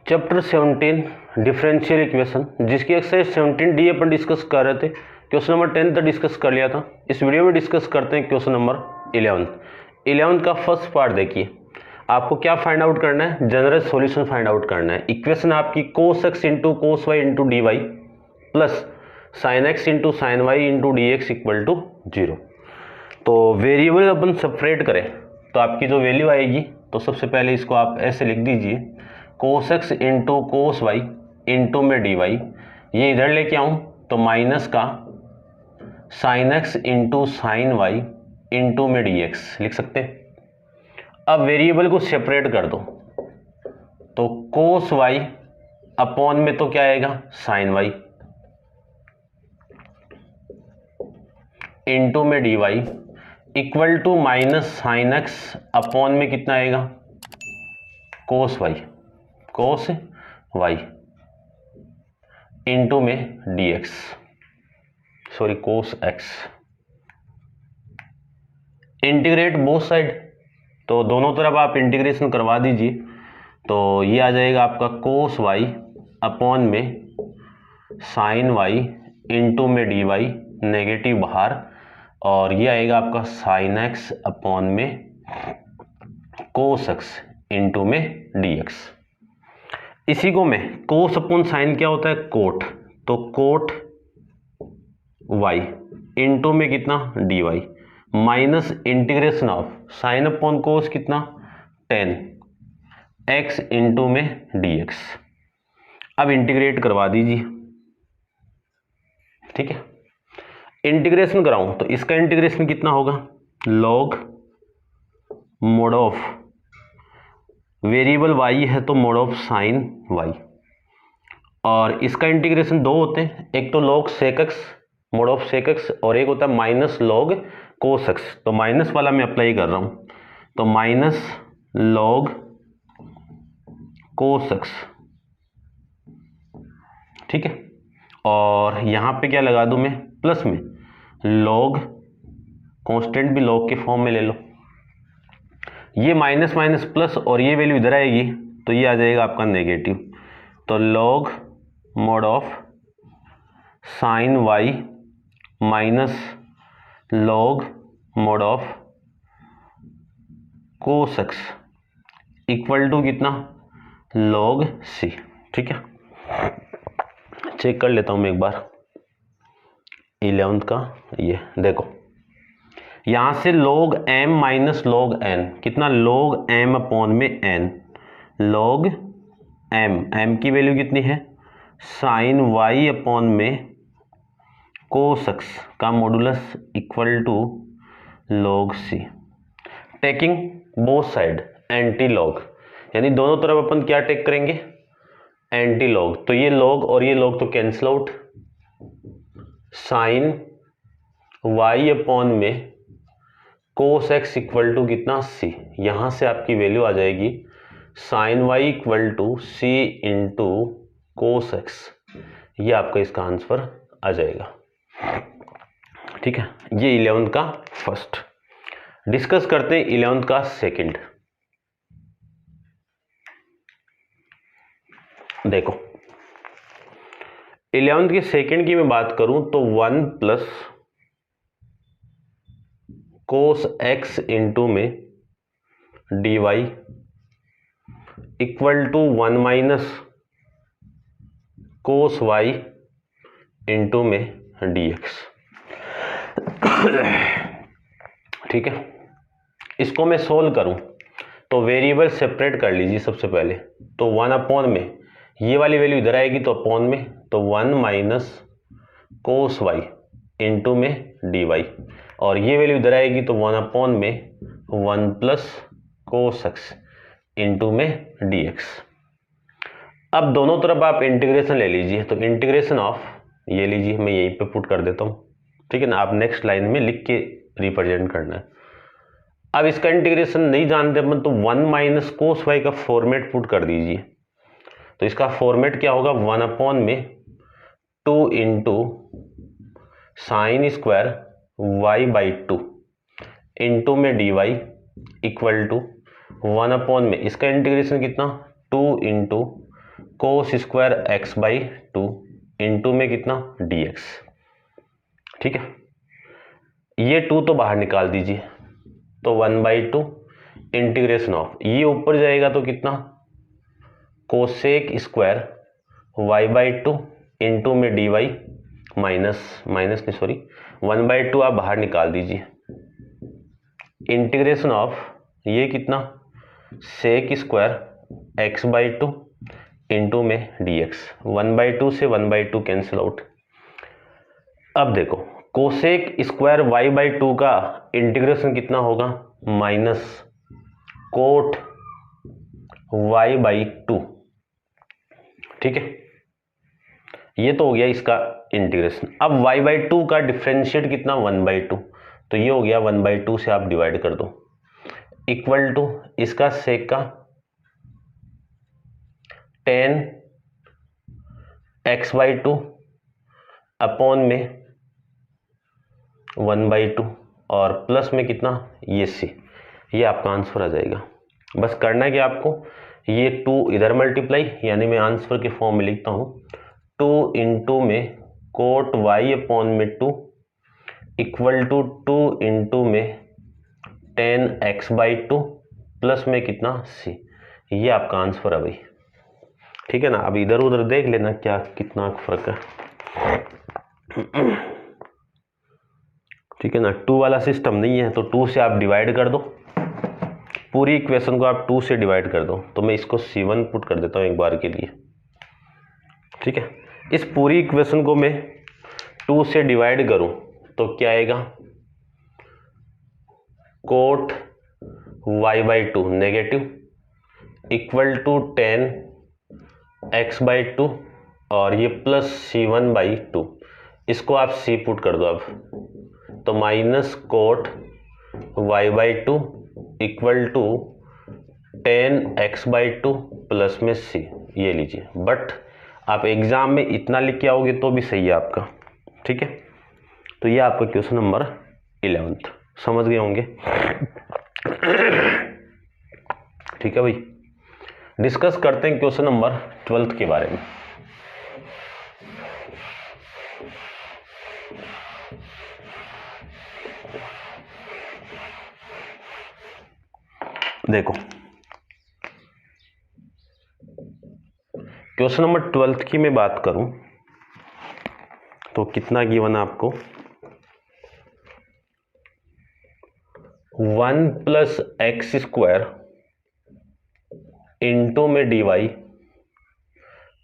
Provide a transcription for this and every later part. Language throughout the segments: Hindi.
चैप्टर 17 डिफरेंशियल इक्वेशन, जिसकी एक्सरसाइज 17D अपन डिस्कस कर रहे थे। क्वेश्चन नंबर 10 तक डिस्कस कर लिया था। इस वीडियो में डिस्कस करते हैं क्वेश्चन नंबर 11 का फर्स्ट पार्ट। देखिए, आपको क्या फाइंड आउट करना है, जनरल सॉल्यूशन फाइंड आउट करना है। इक्वेशन आपकी cos x into cos y into d y plus sine x into sine y into d x equal to 0। तो वेरिएबल अपन सेपरेट करें तो आपकी जो वैल्यू आएगी, तो सबसे पहले इसको आप ऐसे लिख दीजिए, cos x into cos y into में डी वाई। ये इधर लेके आऊँ तो माइनस का sine x into sine y into में डी एक्स लिख सकते हैं। अब वेरिएबल को सेपरेट कर दो तो कोस वाई अपॉन में तो क्या आएगा, साइन वाई इंटू में d y equal to minus sine x upon में कितना आएगा, कोस वाई इंटू में d x, sorry cos x. Integrate both side, तो दोनों तरफ आप इंटीग्रेशन करवा दीजिए। तो ये आ जाएगा आपका कोस वाई अपॉन में साइन वाई इंटू में डी वाई, नेगेटिव बाहर, और ये आएगा आपका साइन एक्स अपॉन में कोस एक्स इंटू में डी एक्स। इसी को मैं कोस अपॉन साइन क्या होता है, कोट, तो कोट वाई इंटू में कितना, d y, minus integration of sine upon cos कितना, टेन एक्स इंटू में डी एक्स। अब इंटीग्रेट करवा दीजिए, ठीक है। इंटीग्रेशन कराऊं तो इसका इंटीग्रेशन कितना होगा, log mod of variable y है तो मोड ऑफ साइन y, और इसका इंटीग्रेशन दो होते हैं, एक तो log sec x mod of sec x, और एक होता है माइनस लॉग कोस एक्स। तो माइनस वाला मैं अप्लाई कर रहा हूं, तो माइनस लॉग कोस एक्स, ठीक है। और यहां पे क्या लगा दूं मैं, प्लस में लॉग, कांस्टेंट भी लॉग के फॉर्म में ले लो। ये माइनस माइनस प्लस और ये वैल्यू इधर आएगी तो ये आ जाएगा आपका नेगेटिव। तो log mod of sine y minus log mod of cos x equal to कितना, लॉग सी, ठीक है। चेक कर लेता हूं मैं एक बार 11 का। ये देखो, यहां से log m minus log n कितना, log m अपॉन में n, log m की वैल्यू कितनी है, साइन y अपॉन में कोस x का modulus equal to log c। Taking both side anti log, यानी दोनों तरफ अपन क्या टेक करेंगे, एंटी लॉग। तो ये log और ये log तो cancel out, sine y upon में कोस एक्स इक्वल टू कितना, सी। यहां से आपकी वैल्यू आ जाएगी sine y equal to C into cos x. ये आपका इसका आंसर आ जाएगा, ठीक है। ये 11 का फर्स्ट। डिस्कस करते हैं 11 का सेकंड। देखो, 11 के सेकंड की मैं बात करूं तो 1 प्लस कोस एक्स इंटू में d y equal to 1 minus cos y into में डी एक्स, ठीक है। इसको मैं सोल्व करूं तो वेरिएबल सेपरेट कर लीजिए सबसे पहले। तो 1 अपॉन में ये वाली वैल्यू इधर आएगी तो अपॉन में, तो 1 माइनस कोस वाई इंटू में डी वाई, और ये वैल्यू इधर आएगी तो 1 अपॉन में 1 प्लस कोस एक्स इंटू में डी एक्स। अब दोनों तरफ आप इंटीग्रेशन ले लीजिए, तो इंटीग्रेशन ऑफ ये लीजिए, मैं यहीं पे पुट कर देता हूँ, ठीक है ना। आप नेक्स्ट लाइन में लिख के रिप्रेजेंट करना है। अब इसका इंटीग्रेशन नहीं जानते अपन, तो 1 माइनस कोस वाई का फॉर्मेट पुट कर दीजिए। तो इसका फॉर्मेट क्या होगा, 1 अपॉन में 2 into sine square y by 2 into में d y equal to 1 upon में इसका इंटीग्रेशन कितना, 2 into cos square x by two into में कितना dx। ठीक है, ये 2 तो बाहर निकाल दीजिए, तो 1/2 इंटीग्रेशन ऑफ, ये ऊपर जाएगा तो कितना कोसेक स्क्वायर y/2 इंटू में dy माइनस नहीं सॉरी 1/2 आप बाहर निकाल दीजिए, इंटीग्रेशन ऑफ ये कितना सेक स्क्वायर x/2 इंटू में dx। 1/2 से 1/2 कैंसिल आउट। अब देखो कोसेक स्क्वायर y/2 का इंटीग्रेशन कितना होगा माइनस कोट y/2। ठीक है, ये तो हो गया इसका इंटीग्रेशन। अब y/2 का डिफरेंशिएट कितना 1/2, तो ये हो गया 1/2 से आप डिवाइड कर दो, इक्वल टू इसका सेक का tan x/2 अपॉन में 1/2 और प्लस में कितना ये c, ये आपका आंसर आ जाएगा। बस करना है कि आपको ये 2 इधर मल्टीप्लाई, यानी मैं आंसर के फॉर्म में लिखता हूँ 2 इंटू में कोट y अपॉन में 2 इक्वल टू 2 इंटू में tan x/2 प्लस में कितना c, ये आपका आंसर है भाई। ठीक है ना, अब इधर उधर देख लेना क्या कितना फर्क है। ठीक है ना, 2 वाला सिस्टम नहीं है तो 2 से आप डिवाइड कर दो, पूरी इक्वेशन को आप 2 से डिवाइड कर दो। तो मैं इसको C1 पुट कर देता हूँ एक बार के लिए। ठीक है, इस पूरी इक्वेशन को मैं 2 से डिवाइड करूं तो क्या आएगा cot y/2 negative equal to tan x/2 और ये प्लस C1/2, इसको आप c पुट कर दो अब, तो minus cot y/2 equal to tan x/2 plus में c, ये लीजिए। बट आप एग्जाम में इतना लिख के आओगे तो भी सही है आपका। ठीक है, तो ये आपका क्वेश्चन नंबर 11 समझ गए होंगे। ठीक है भाई, डिस्कस करते हैं क्वेश्चन नंबर 12 के बारे में। देखो क्वेश्चन नंबर 12 की मैं बात करूं तो कितना गिवन आपको 1 प्लस एक्स स्क्वायर इंटू में dy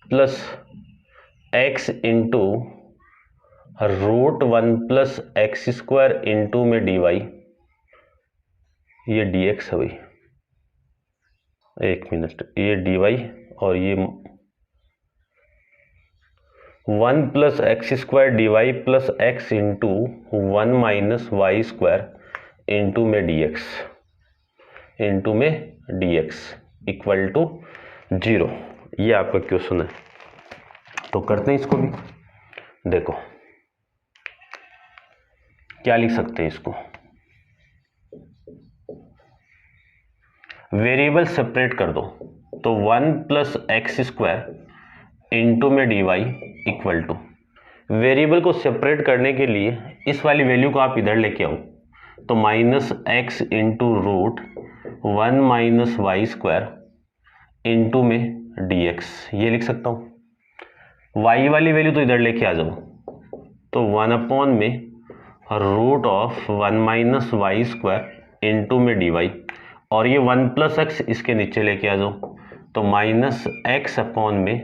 plus x into √1 plus x square into में dy, ये dx है भाई। एक मिनट, ये dy और ये 1 plus x square dy plus x into 1 minus y square into में dx इक्वल टू 0, ये आपका क्वेश्चन है। तो करते हैं इसको भी। देखो क्या लिख सकते हैं इसको, वेरिएबल सेपरेट कर दो, तो 1 प्लस एक्स स्क्वायर इंटू में dy इक्वल टू, वेरिएबल को सेपरेट करने के लिए इस वाली वैल्यू को आप इधर लेके आओ, तो minus x into √1 minus y square into में dx, ये लिख सकता हूँ। y वाली वैल्यू तो इधर लेके आ जाओ, तो 1 अपॉन में √1 माइनस वाई स्क्वायर इंटू में dy, और ये 1 प्लस एक्स इसके नीचे लेके आ जाओ, तो माइनस एक्स अपॉन में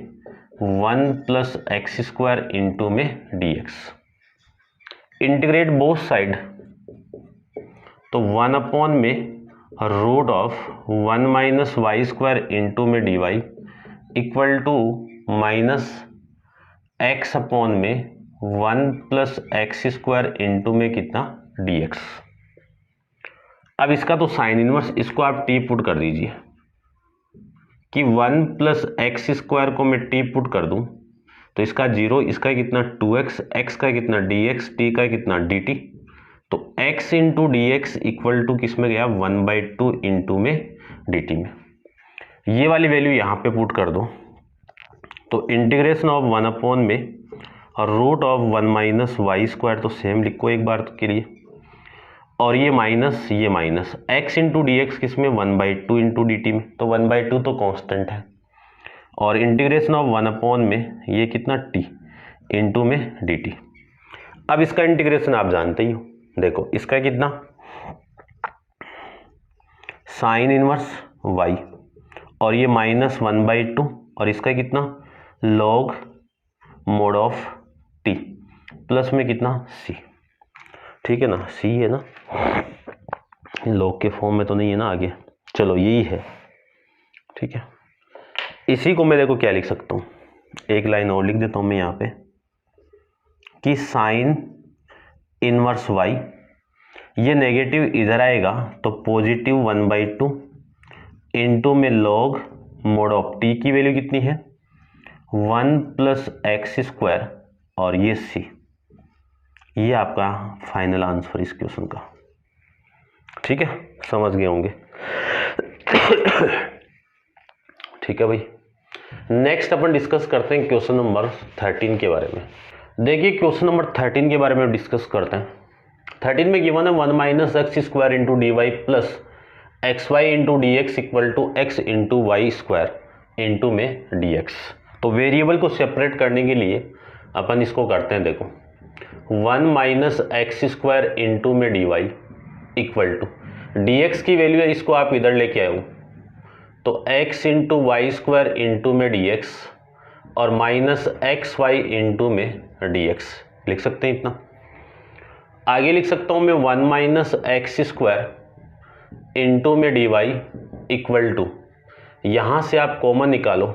1 प्लस एक्स स्क्वायर इंटू में dx। इंटीग्रेट बोथ साइड, तो 1 अपॉन में √1 माइनस वाई स्क्वायर इंटू में dy equal to minus x upon में 1 प्लस एक्स स्क्वायर इंटू में कितना dx। अब इसका तो साइन इनवर्स, इसको आप t पुट कर दीजिए कि 1 प्लस एक्स स्क्वायर को मैं t पुट कर दूं तो इसका 0, इसका कितना 2x, x का कितना dx, t का कितना dt, तो x into dx equal to किस में गया 1/2 इंटू में dt में। ये वाली वैल्यू यहाँ पे पुट कर दो, तो इंटीग्रेशन ऑफ 1 में root of 1 minus y square, तो सेम लिखो एक बार के लिए, और ये minus x into d x किस में 1/2 इंटू डी टी में, तो 1/2 तो कांस्टेंट है, और इंटीग्रेशन ऑफ 1 में ये कितना t इंटू में डी टी। अब इसका इंटीग्रेशन आप जानते ही हो, देखो इसका कितना साइन इनवर्स y, और ये -1/2, और इसका कितना log mode of t, plus में कितना c, ठीक है ना, c है ना, log के फॉर्म में तो नहीं है ना आगे, चलो यही है, ठीक है। इसी को मैं देखो क्या लिख सकता हूँ, एक लाइन और लिख देता हूँ मैं यहाँ पे कि साइन इनवर्स y, ये नेगेटिव इधर आएगा तो पॉजिटिव 1/2 इंटू में लॉग मोड ऑफ t की वैल्यू कितनी है 1 प्लस एक्स स्क्वायर, और ये c, ये आपका फाइनल आंसर इस क्वेश्चन का, ठीक है, समझ गए होंगे। ठीक है भाई, नेक्स्ट अपन डिस्कस करते हैं क्वेश्चन नंबर 13 के बारे में। देखिए क्वेश्चन नंबर 13 के बारे में डिस्कस करते हैं। 13 में गिवन है 1 minus x square into d y plus x y into d x equal to x into y square into में डी एक्स। तो वेरिएबल को सेपरेट करने के लिए अपन इसको करते हैं, देखो 1 माइनस एक्स स्क्वायर इंटू में d y equal to d x की वैल्यू है, इसको आप इधर लेके आए हो तो x into y square into में डी एक्स, और माइनस एक्स वाई इंटू में डी एक्स लिख सकते हैं इतना। आगे लिख सकता हूँ मैं 1 माइनस एक्स स्क्वायर इंटू में डी वाई इक्वल टू, यहाँ से आप कॉमन निकालो,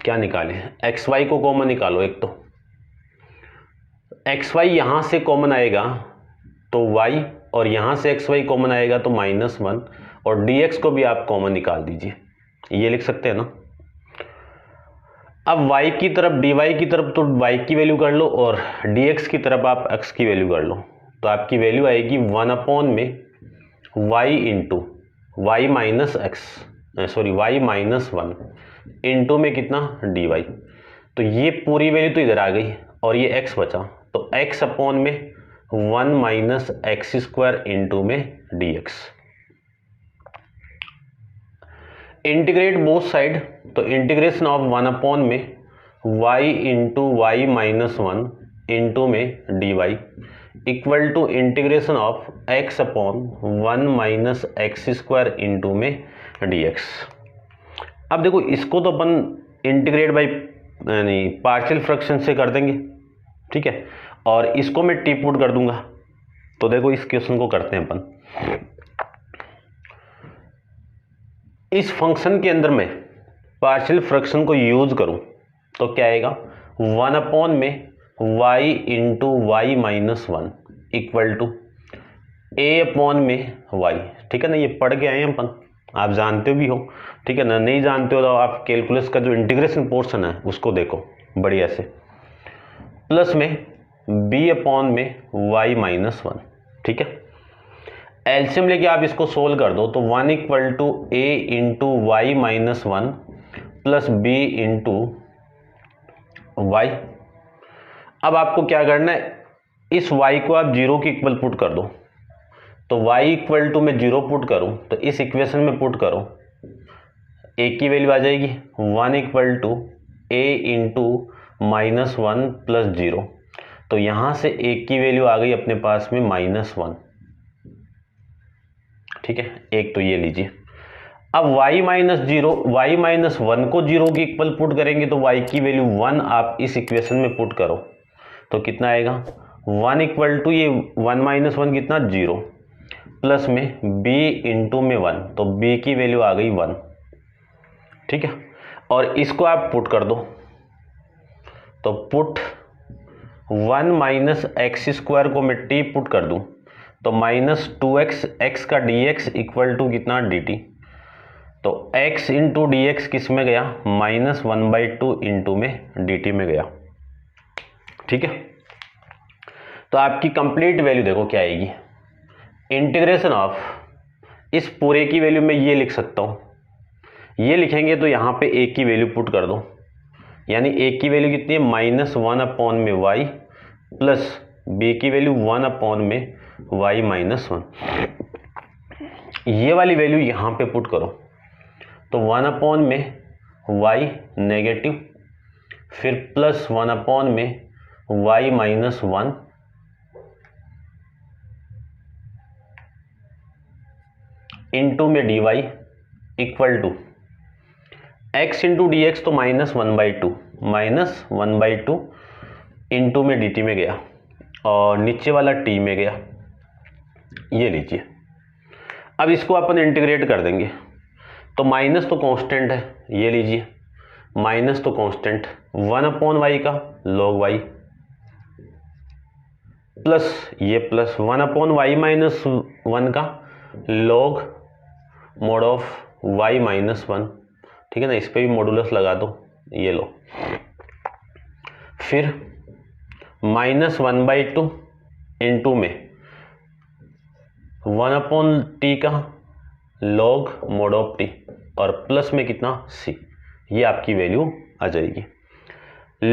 क्या निकालें, एक्स वाई को कॉमन निकालो, एक तो एक्स वाई यहाँ से कॉमन आएगा तो y, और यहाँ से एक्स वाई कॉमन आएगा तो -1, और dx को भी आप कॉमन निकाल दीजिए, ये लिख सकते हैं ना। अब y की तरफ dy की तरफ तो y की वैल्यू कर लो, और dx की तरफ आप x की वैल्यू कर लो, तो आपकी वैल्यू आएगी 1 में y into y minus x, sorry y -1 into में कितना dy, तो ये पूरी वैल्यू तो इधर आ गई और ये x बचा, तो x में 1 माइनस एक्स स्क्वायर इंटू में dx। इंटीग्रेट बोथ साइड, तो इंटीग्रेशन ऑफ 1 में y इंटू वाई -1 इंटू में dy equal to integration of x upon 1 minus x square into में dx। अब देखो इसको तो अपन इंटीग्रेट बाई यानी पार्शियल फ्रैक्शन से कर देंगे, ठीक है, और इसको मैं टी पुट कर दूंगा। तो देखो इस क्वेश्चन को करते हैं अपन, इस फंक्शन के अंदर मैं पार्शियल फ्रैक्शन को यूज करूं तो क्या आएगा 1 में y into y -1 equal to a में y, ठीक है ना, ये पढ़ के आए हैं अपन, आप जानते भी हो, ठीक है ना, नहीं जानते हो तो आप कैलकुलस का जो इंटीग्रेशन पोर्शन है उसको देखो बढ़िया से, प्लस में b में y -1, ठीक है। एलसीएम लेके आप इसको सोल्व कर दो तो 1 equal to a into y -1 plus b into y. अब आपको क्या करना है, इस y को आप 0 के इक्वल पुट कर दो, तो y इक्वल टू मैं 0 पुट करूं तो इस इक्वेशन में पुट करो, a की वैल्यू आ जाएगी 1 equal to a into -1 plus 0, तो यहां से a की वैल्यू आ गई अपने पास में -1, ठीक है, एक तो ये लीजिए। अब y -1 को 0 के इक्वल पुट करेंगे तो y की वैल्यू 1 आप इस इक्वेशन में पुट करो तो कितना आएगा 1 इक्वल टू ये 1 -1 कितना 0 प्लस में b इंटू में 1, तो b की वैल्यू आ गई 1, ठीक है, और इसको आप पुट कर दो तो पुट 1 माइनस एक्स स्क्वायर को मैं t पुट कर दूं तो -2x x का dx इक्वल टू कितना dt, तो x इंटू डी एक्स किस में गया -1/2 इंटू में dt में गया, ठीक है। तो आपकी कंप्लीट वैल्यू देखो क्या आएगी, इंटीग्रेशन ऑफ इस पूरे की वैल्यू में ये लिख सकता हूँ, ये लिखेंगे तो यहाँ पे a की वैल्यू पुट कर दो यानी ए की वैल्यू कितनी है -1 में y प्लस बी की वैल्यू 1 में y -1। ये वाली वैल्यू यहाँ पे पुट करो तो 1 में y नेगेटिव, फिर प्लस 1 में y -1 इंटू में dy equal to x into d x तो -1/2 इंटू में dt में गया और नीचे वाला t में गया। ये लीजिए, अब इसको अपन इंटीग्रेट कर देंगे तो माइनस तो कांस्टेंट है, ये लीजिए माइनस तो कांस्टेंट 1/y का log y प्लस ये प्लस 1/y -1 का log mod ऑफ y -1, ठीक है ना। इस पे भी मॉडुलस लगा दो, ये लो। फिर -1/2 इंटू में 1/t का log mod ऑफ t और प्लस में कितना c, ये आपकी वैल्यू आ जाएगी।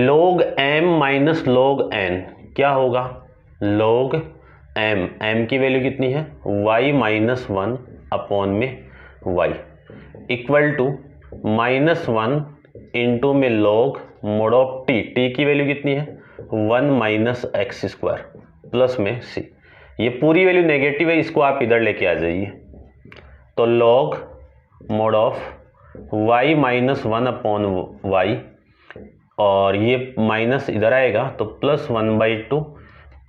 log m minus log n क्या होगा, log m की वैल्यू कितनी है y -1 में y इक्वल टू -1 इंटू में log mod ऑफ t की वैल्यू कितनी है 1 - x² प्लस में c। ये पूरी वैल्यू नेगेटिव है, इसको आप इधर लेके आ जाइए तो log mod of y -1/y और ये माइनस इधर आएगा तो प्लस 1/2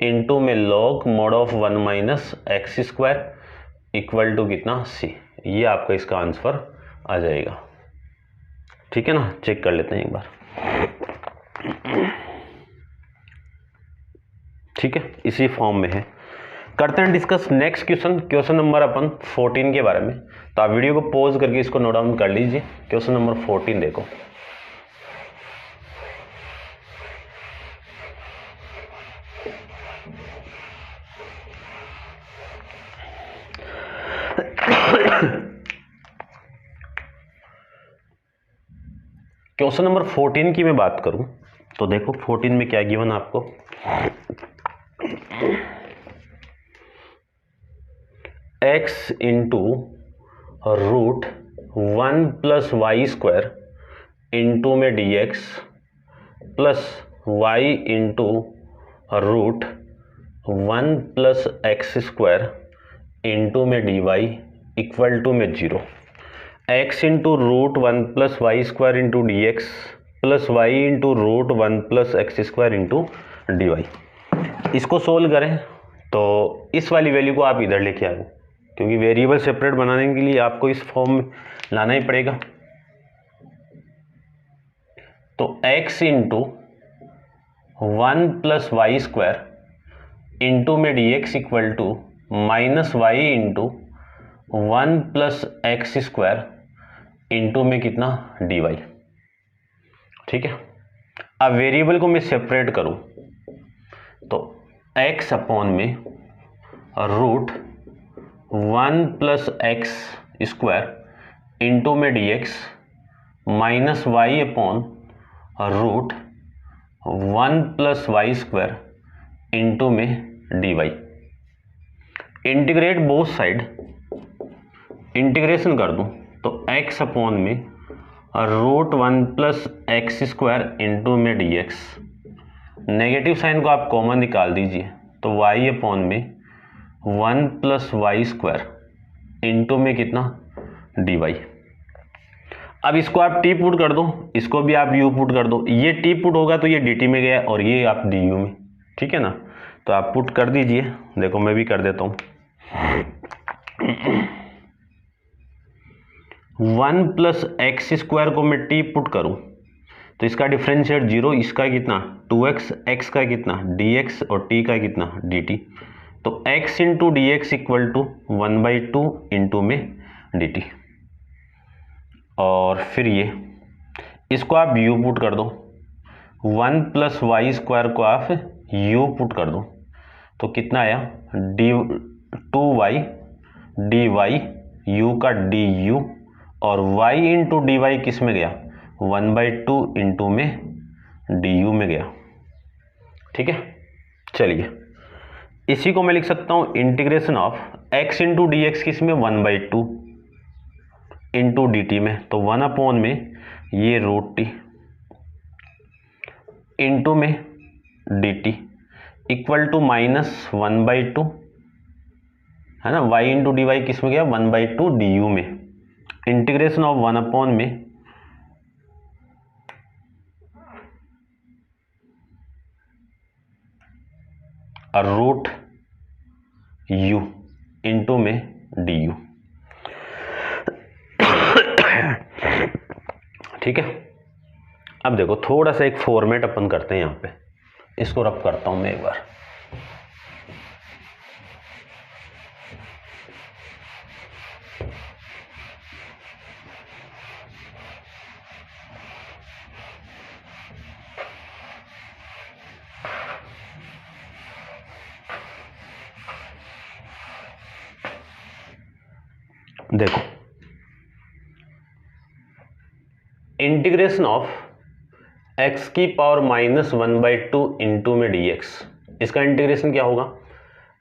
इंटू में log mod of 1 - x² equal to कितना c। ये आपका इसका आंसर आ जाएगा, ठीक है ना। चेक कर लेते हैं एक बार, ठीक है, इसी फॉर्म में है। करते हैं डिस्कस नेक्स्ट क्वेश्चन नंबर अपन 14 के बारे में। तो आप वीडियो को पॉज करके इसको नोट डाउन कर लीजिए। क्वेश्चन नंबर 14 देखो। क्वेश्चन नंबर 14 की मैं बात करूं तो देखो 14 में क्या गिवन आपको, x into root 1 + y² into में dx plus y into root 1 + x² into में dy इक्वल टू में 0। x into root 1 + y² into dx plus y into root 1 + x² into dy। इसको सोल्व करें तो इस वाली वैल्यू को आप इधर लेके आओ, क्योंकि वेरिएबल सेपरेट बनाने के लिए आपको इस फॉर्म में लाना ही पड़ेगा। तो x इंटू 1 + y² इंटू में dx equal to -y into 1 + x² into में कितना dy, ठीक है। अब वेरिएबल को मैं सेपरेट करूं तो x में रूट 1 + x² इंटू में dx minus y root 1 + y² into में dy। Integrate both side, integration कर दूं तो x में रूट 1 + x² इंटू में dx, नेगेटिव साइन को आप कॉमन निकाल दीजिए तो y में 1 + y² इंटू में कितना dy। अब इसको आप t पुट कर दो, इसको भी आप u पुट कर दो। ये t पुट होगा तो ये dt में गया और ये आप du में, ठीक है ना। तो आप पुट कर दीजिए, देखो मैं भी कर देता हूँ। 1 + x² को मैं t पुट करूं तो इसका डिफरेंशिएट 0, इसका कितना 2x, x का कितना dx और t का कितना dt। तो x into dx equal to 1/2 into में dt। और फिर ये इसको आप u पुट कर दो, 1 + y² को आप u पुट कर दो तो कितना आया 2y dy, u का du और y इंटू dy किस में गया 1/2 इंटू में डी में गया। ठीक है, चलिए इसी को मैं लिख सकता हूं integration of x into d x किस में 1/2 इंटू डी टी में, तो 1 में ये रूट टी इंटू में डी टी इक्वल टू -1/2 है ना, y इंटू डी वाई किस में गया 1/2 डी यू में, इंटीग्रेशन ऑफ 1 में रूट यू इंटू में डी यू। ठीक है, अब देखो थोड़ा सा एक फॉर्मेट अपन करते हैं यहाँ पे, इसको रब करता हूं मैं एक बार। देखो इंटीग्रेशन ऑफ x की पावर -1/2 इंटू में dx, इसका इंटीग्रेशन क्या होगा,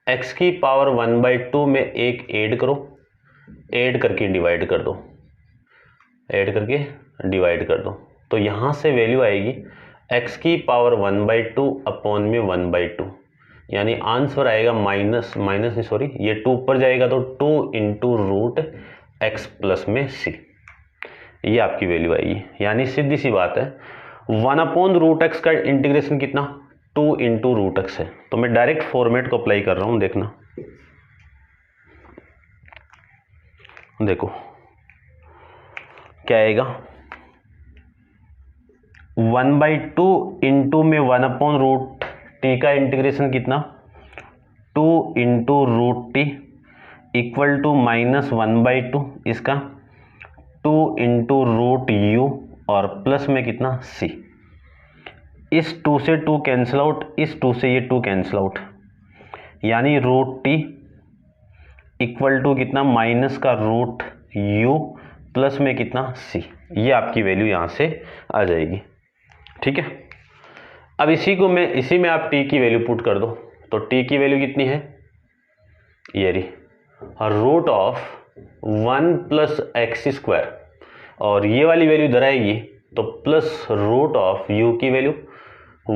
x की पावर 1/2 में एक ऐड करो, ऐड करके डिवाइड कर दो, ऐड करके डिवाइड कर दो, तो यहां से वैल्यू आएगी x की पावर 1/2 अपॉन में 1/2, यानी आंसर आएगा ये 2 ऊपर जाएगा तो 2 इंटू रूट एक्स प्लस में c, ये आपकी वैल्यू आएगी। यानी सीधी सी बात है 1/√x का इंटीग्रेशन कितना 2 इंटू रूट एक्स है। तो मैं डायरेक्ट फॉर्मेट को अप्लाई कर रहा हूं, देखना देखो क्या आएगा 1/2 इंटू में 1/√t का इंटीग्रेशन कितना 2 into root t equal to -1/2 इसका 2 इंटू रूट यू और प्लस में कितना c, इस 2 से 2 कैंसिल आउट, इस 2 से ये 2 कैंसिल आउट, यानी रूट टी इक्वल टू कितना माइनस का रूट यू प्लस में कितना c, ये आपकी वैल्यू यहाँ से आ जाएगी। ठीक है, अब इसी में आप t की वैल्यू पुट कर दो, तो t की वैल्यू कितनी है, ये रही रूट ऑफ 1 + x², और ये वाली वैल्यू इधर आएगी तो प्लस रूट ऑफ u की वैल्यू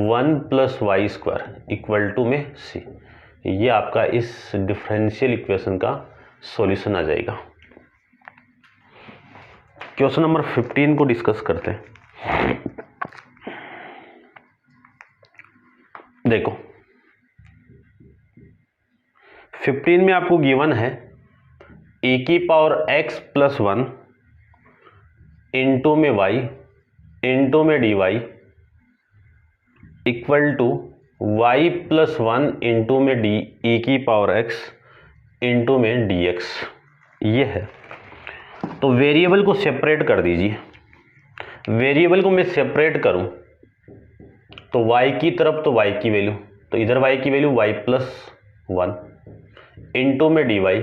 1 + y² इक्वल टू में c, ये आपका इस डिफरेंशियल इक्वेशन का सॉल्यूशन आ जाएगा। क्वेश्चन नंबर 15 को डिस्कस करते हैं। देखो 15 में आपको गिवन है e की पावर x + 1 इंटू में y इंटू में dy equal to y + 1 into में e की पावर x इंटू में dx, ये है। तो वेरिएबल को सेपरेट कर दीजिए, वेरिएबल को मैं सेपरेट करूं तो y की तरफ तो y की वैल्यू, तो इधर y की वैल्यू y + 1 इंटू में dy,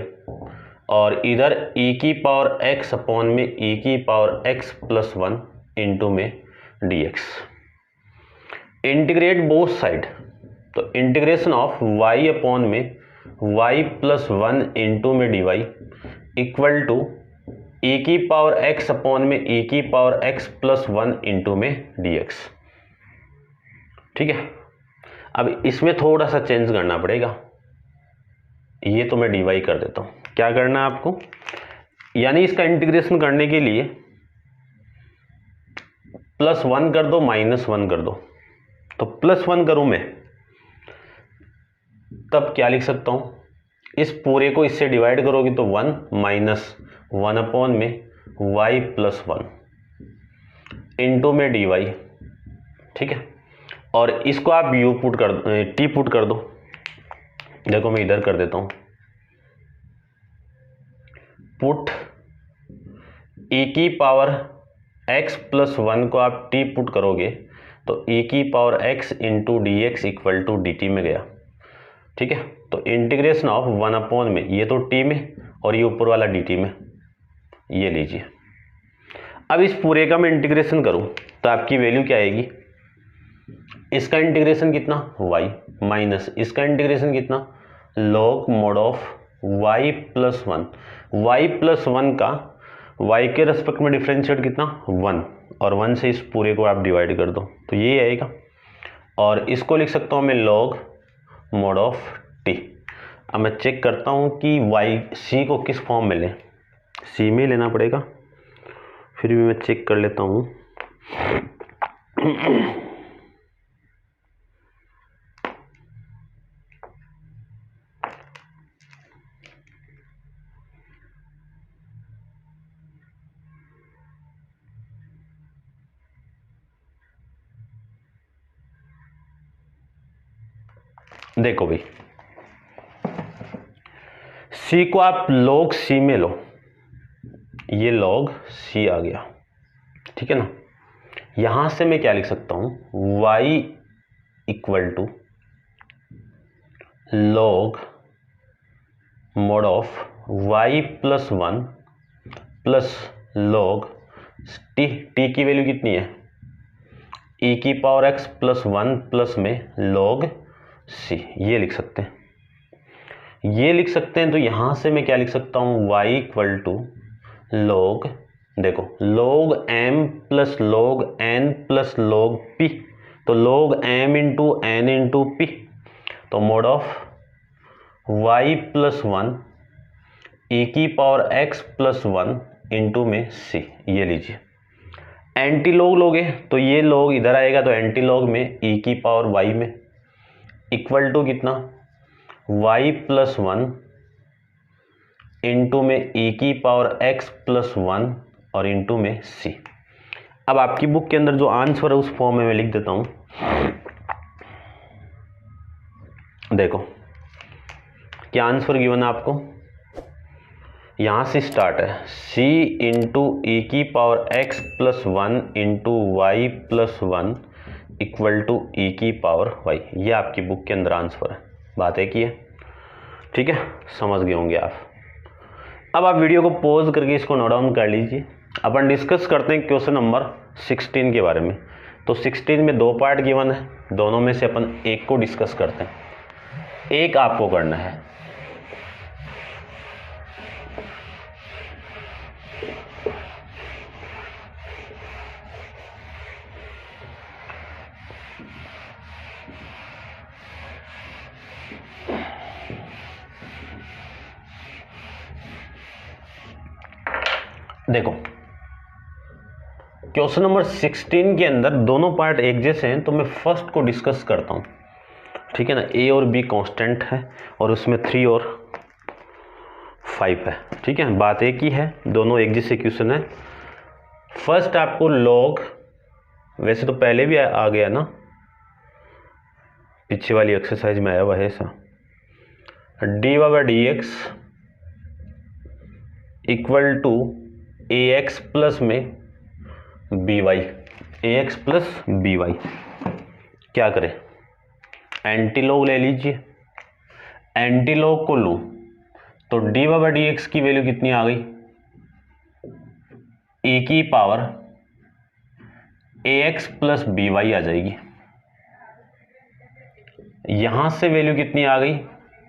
और इधर e की पावर x अपॉन में e की पावर x + 1 इंटू में dx। इंटीग्रेट बोथ साइड, तो इंटीग्रेशन ऑफ y अपॉन में y + 1 इंटू में dy इक्वल टू e की पावर x अपॉन में e की पावर x + 1 इंटू में dx। ठीक है, अब इसमें थोड़ा सा चेंज करना पड़ेगा, ये तो मैं dy कर देता हूं। क्या करना है आपको, यानी इसका इंटीग्रेशन करने के लिए +1 कर दो -1 कर दो, तो +1 करूं मैं तब क्या लिख सकता हूं, इस पूरे को इससे डिवाइड करोगे तो 1 - 1 अपॉन में y + 1 इंटू में dy। ठीक है, और इसको आप u पुट कर t पुट कर दो। देखो मैं इधर कर देता हूं, पुट e की पावर x + 1 को आप t पुट करोगे तो e की power x into dx equal to dt में गया। ठीक है, तो इंटीग्रेशन ऑफ 1 अपॉन में ये तो t में और ये ऊपर वाला dt में, ये लीजिए। अब इस पूरे का मैं इंटीग्रेशन करूं तो आपकी वैल्यू क्या आएगी, इसका इंटीग्रेशन कितना y माइनस इसका इंटीग्रेशन कितना log mod of y plus 1, y plus 1 का y के रेस्पेक्ट में डिफरेंशिएट कितना 1, और 1 से इस पूरे को आप डिवाइड कर दो तो ये आएगा, और इसको लिख सकता हूँ मैं log mod ऑफ t। अब मैं चेक करता हूँ कि y c को किस फॉर्म में लें, c में लेना पड़ेगा, फिर भी मैं चेक कर लेता हूँ। देखो भाई c को आप log c में लो, ये log c आ गया, ठीक है ना। यहां से मैं क्या लिख सकता हूं y equal to log mod of y plus 1 plus log t की वैल्यू कितनी है e की पावर x प्लस 1 प्लस में log c, ये लिख सकते हैं, ये लिख सकते हैं। तो यहां से मैं क्या लिख सकता हूं y इक्वल टू log, देखो log m plus log n plus log p, तो log m into n into p, तो mode of y plus 1 e की पावर x प्लस 1 इंटू में c, ये लीजिए। एंटी लॉग लोगे तो ये log इधर आएगा, तो एंटी लॉग में e की पावर y में इक्वल टू कितना y प्लस 1 इंटू में e की पावर x प्लस 1 और इंटू में c। अब आपकी बुक के अंदर जो आंसर है उस फॉर्म में मैं लिख देता हूं। देखो क्या आंसर गिवन है आपको, यहां से स्टार्ट है c इंटू e की power x plus 1 into y plus 1 equal to e की पावर y, ये आपकी बुक के अंदर आंसर है। बात है कि ठीक है, समझ गए होंगे आप। अब आप वीडियो को पॉज करके इसको नोट डाउन कर लीजिए। अपन डिस्कस करते हैं क्वेश्चन नंबर 16 के बारे में। तो 16 में 2 पार्ट गिवन है, दोनों में से अपन एक को डिस्कस करते हैं, एक आपको करना है। देखो क्वेश्चन नंबर 16 के अंदर दोनों पार्ट एक जैसे हैं, तो मैं फर्स्ट को डिस्कस करता हूं, ठीक है ना। ए और बी कांस्टेंट है और उसमें 3 और 5 है, ठीक है। बात एक ही है, दोनों एक जैसे क्वेश्चन है। फर्स्ट आपको लॉग, वैसे तो पहले भी आ गया ना, पीछे वाली एक्सरसाइज में आया हुआ है ऐसा, d by d x equal to a x plus में b y, a x plus b y. क्या करें, एंटी लॉग ले लीजिए। एंटी लॉग को लूं तो डी बाई डी एक्स की वैल्यू कितनी आ गई, ए की power a x plus b y आ जाएगी। यहां से वैल्यू कितनी आ गई,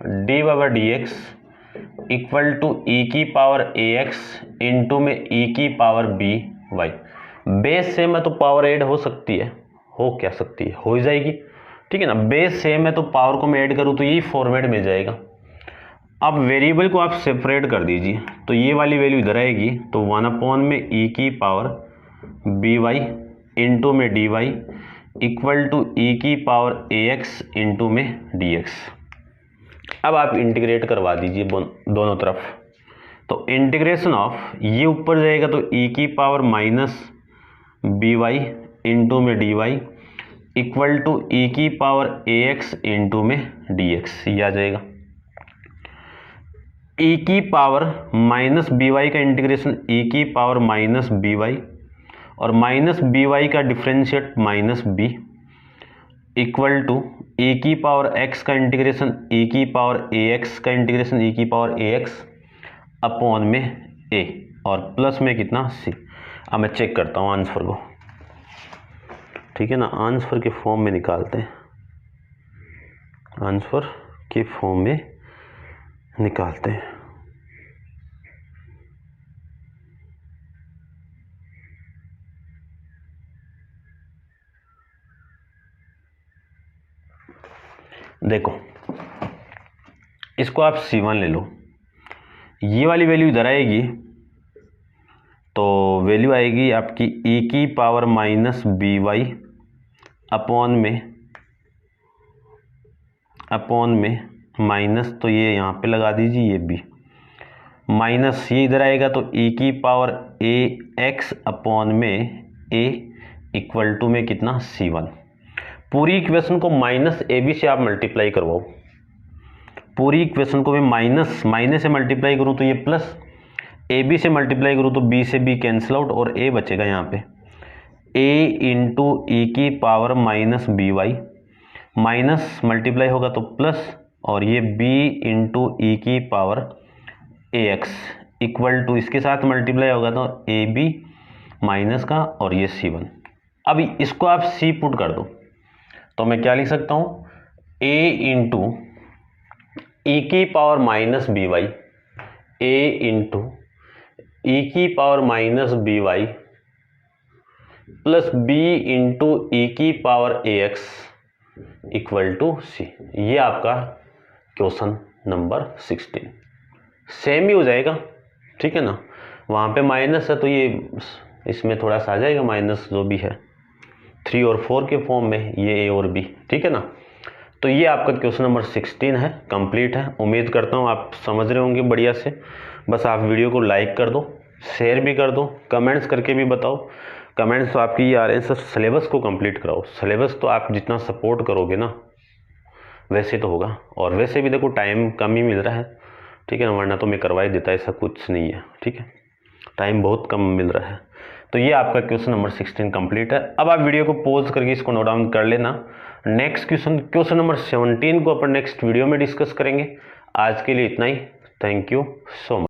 d by d x equal to e की पावर ए एक्स इंटू में ई की power b y. Base same है तो पावर ऐड हो सकती है, हो क्या सकती है, हो जाएगी, ठीक है ना। बेस सेम है तो पावर को मैं ऐड करूँ तो यही फॉर्मेट मिल जाएगा। अब वेरिएबल को आप सेपरेट कर दीजिए, तो ये वाली वैल्यू इधर आएगी, तो 1 में ई की पावर बी वाई इंटू में d y equal to e की पावर ए एक्स इंटू में डी एक्स। अब आप इंटीग्रेट करवा दीजिए दोनों तरफ, तो इंटीग्रेशन ऑफ ये ऊपर जाएगा तो ई की power minus b y into में d y equal to e की पावर ए एक्स इंटू में डी एक्स, ये आ जाएगा। ई की पावर माइनस बी वाई का इंटीग्रेशन ई की पावर माइनस बी वाई और माइनस बी वाई का differentiate minus b equal to a की पावर एक्स का इंटीग्रेशन ए की पावर ए एक्स का इंटीग्रेशन ए की पावर ए एक्स अपॉन में ए और प्लस में कितना सी। अब मैं चेक करता हूँ आंसर को। ठीक है ना, आंसर के फॉर्म में निकालते हैं, आंसर के फॉर्म में निकालते हैं। देखो इसको आप C1 ले लो, ये वाली वैल्यू इधर आएगी तो वैल्यू आएगी आपकी e की पावर माइनस by अपॉन में माइनस, तो ये यहाँ पे लगा दीजिए, ये b माइनस ये इधर आएगा तो e की पावर ax अपॉन में a इक्वल टू में कितना C1। पूरी इक्वेशन को माइनस AB से आप मल्टीप्लाई करवाओ, पूरी इक्वेशन को मैं माइनस से मल्टीप्लाई करूँ तो ये प्लस, AB से मल्टीप्लाई करूँ तो B से B कैंसिल आउट और A बचेगा यहाँ पे A इंटू ई की power minus by, minus multiply होगा तो प्लस, और ये B इंटू ई की पावर AX इक्वल टू, इसके साथ मल्टीप्लाई होगा तो AB माइनस का और ये C1। अब इसको आप C पुट कर दो तो मैं क्या लिख सकता हूँ, A इंटू ई की power minus by, A into e की power minus by plus B into e की power AX equal to C। ये आपका क्वेश्चन नंबर 16 सेम ही हो जाएगा, ठीक है ना, वहाँ पे माइनस है तो ये इसमें थोड़ा सा आ जाएगा माइनस जो भी है, 3 और 4 के फॉर्म में, ये A और B, ठीक है ना। तो ये आपका क्वेश्चन नंबर 16 है, कंप्लीट है। उम्मीद करता हूँ आप समझ रहे होंगे बढ़िया से। बस आप वीडियो को लाइक कर दो, शेयर भी कर दो, कमेंट्स करके भी बताओ। कमेंट्स तो आपकी ये आ रहे हैं सर सिलेबस को कंप्लीट कराओ, सिलेबस तो आप जितना सपोर्ट करोगे ना वैसे तो होगा, और वैसे भी देखो टाइम कम ही मिल रहा है, ठीक है ना, वरना तो मैं करवा ही देता, ऐसा कुछ नहीं है, ठीक है, टाइम बहुत कम मिल रहा है। तो ये आपका क्वेश्चन नंबर 16 कंप्लीट है। अब आप वीडियो को पॉज करके इसको नोट डाउन कर लेना। नेक्स्ट क्वेश्चन नंबर 17 को अपन नेक्स्ट वीडियो में डिस्कस करेंगे। आज के लिए इतना ही, थैंक यू सो मच।